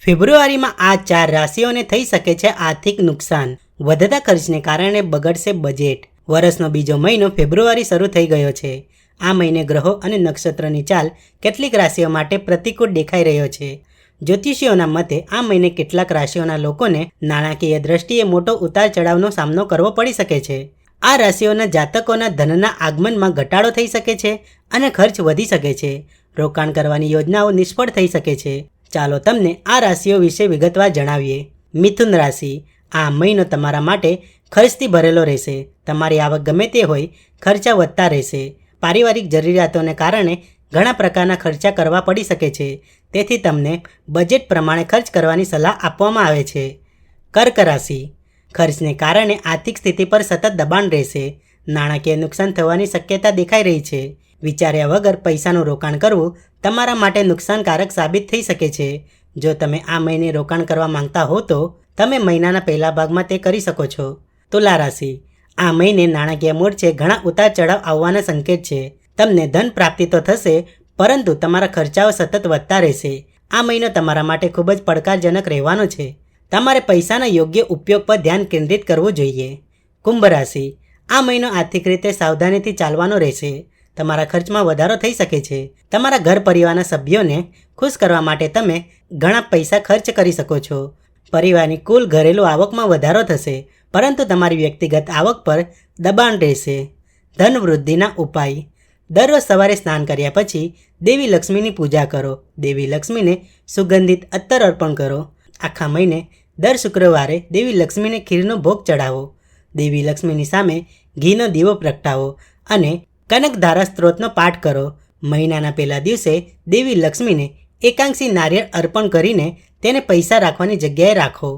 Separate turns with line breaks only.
ફેબ્રુઆરીમાં આ 4 રાશિઓને થઈ શકે છે આર્થિક નુકસાન. વધતા ખર્ચને કારણે બગડશે બજેટ. વર્ષનો બીજો મહિનો ફેબ્રુઆરી શરૂ થઈ ગયો છે. આ મહિને ગ્રહો અને નક્ષત્રની ચાલ કેટલીક રાશિઓ માટે પ્રતિકૂળ દેખાઈ રહ્યો છે. જ્યોતિષીઓના મતે આ મહિને કેટલાક રાશિઓના લોકોને નાણાકીય દ્રષ્ટિએ મોટો ઉતાર ચઢાવનો સામનો કરવો પડી શકે છે. આ રાશિઓના જાતકોના ધનના આગમનમાં ઘટાડો થઈ શકે છે અને ખર્ચ વધી શકે છે. રોકાણ કરવાની યોજનાઓ નિષ્ફળ થઈ શકે છે. ચાલો તમને આ રાશિઓ વિશે વિગતવાર જણાવીએ. મિથુન રાશિ. આ મહિનો તમારા માટે ખર્ચથી ભરેલો રહેશે. તમારી આવક ગમે તે હોય, ખર્ચા વધતા રહેશે. પારિવારિક જરૂરિયાતોને કારણે ઘણા પ્રકારના ખર્ચા કરવા પડી શકે છે. તેથી તમને બજેટ પ્રમાણે ખર્ચ કરવાની સલાહ આપવામાં આવે છે. કર્ક રાશિ. ખર્ચને કારણે આર્થિક સ્થિતિ પર સતત દબાણ રહેશે. નાણાકીય નુકસાન થવાની શક્યતા દેખાઈ રહી છે. વિચાર્યા વગર પૈસાનું રોકાણ કરવું તમારા માટે નુકસાનકારક સાબિત થઈ શકે છે. જો તમે આ મહિને રોકાણ કરવા માંગતા હો તો તમે મહિનાના પહેલા ભાગમાં તે કરી શકો છો. તુલા રાશિ. આ મહિને નાણાકીય મોરચે ઘણા ઉતાર ચઢાવ આવવાના સંકેત છે. તમને ધન પ્રાપ્તિ તો થશે, પરંતુ તમારા ખર્ચાઓ સતત વધતા રહેશે. આ મહિનો તમારા માટે ખૂબ જ પડકારજનક રહેવાનો છે. તમારે પૈસાના યોગ્ય ઉપયોગ પર ધ્યાન કેન્દ્રિત કરવું જોઈએ. કુંભ રાશિ. આ મહિનો આર્થિક રીતે સાવધાનીથી ચાલવાનો રહેશે. તમારા ખર્ચમાં વધારો થઈ શકે છે. તમારા ઘર પરિવારના સભ્યોને ખુશ કરવા માટે તમે ઘણા પૈસા ખર્ચ કરી શકો છો. પરિવારની કુલ ઘરેલું આવકમાં વધારો થશે, પરંતુ તમારી વ્યક્તિગત આવક પર દબાણ રહેશે. ધન વૃદ્ધિના ઉપાય. દરરોજ સવારે સ્નાન કર્યા પછી દેવી લક્ષ્મીની પૂજા કરો. દેવી લક્ષ્મીને સુગંધિત અત્તર અર્પણ કરો. આખા મહિને દર શુક્રવારે દેવી લક્ષ્મીને ખીરનો ભોગ ચડાવો. દેવી લક્ષ્મીની સામે ઘીનો દીવો પ્રગટાવો અને કનકધારા સ્ત્રોતનો પાઠ કરો. મહિનાના પહેલા દિવસે દેવી લક્ષ્મીને એકાંશી નારિયેળ અર્પણ કરીને તેને પૈસા રાખવાની જગ્યાએ રાખો.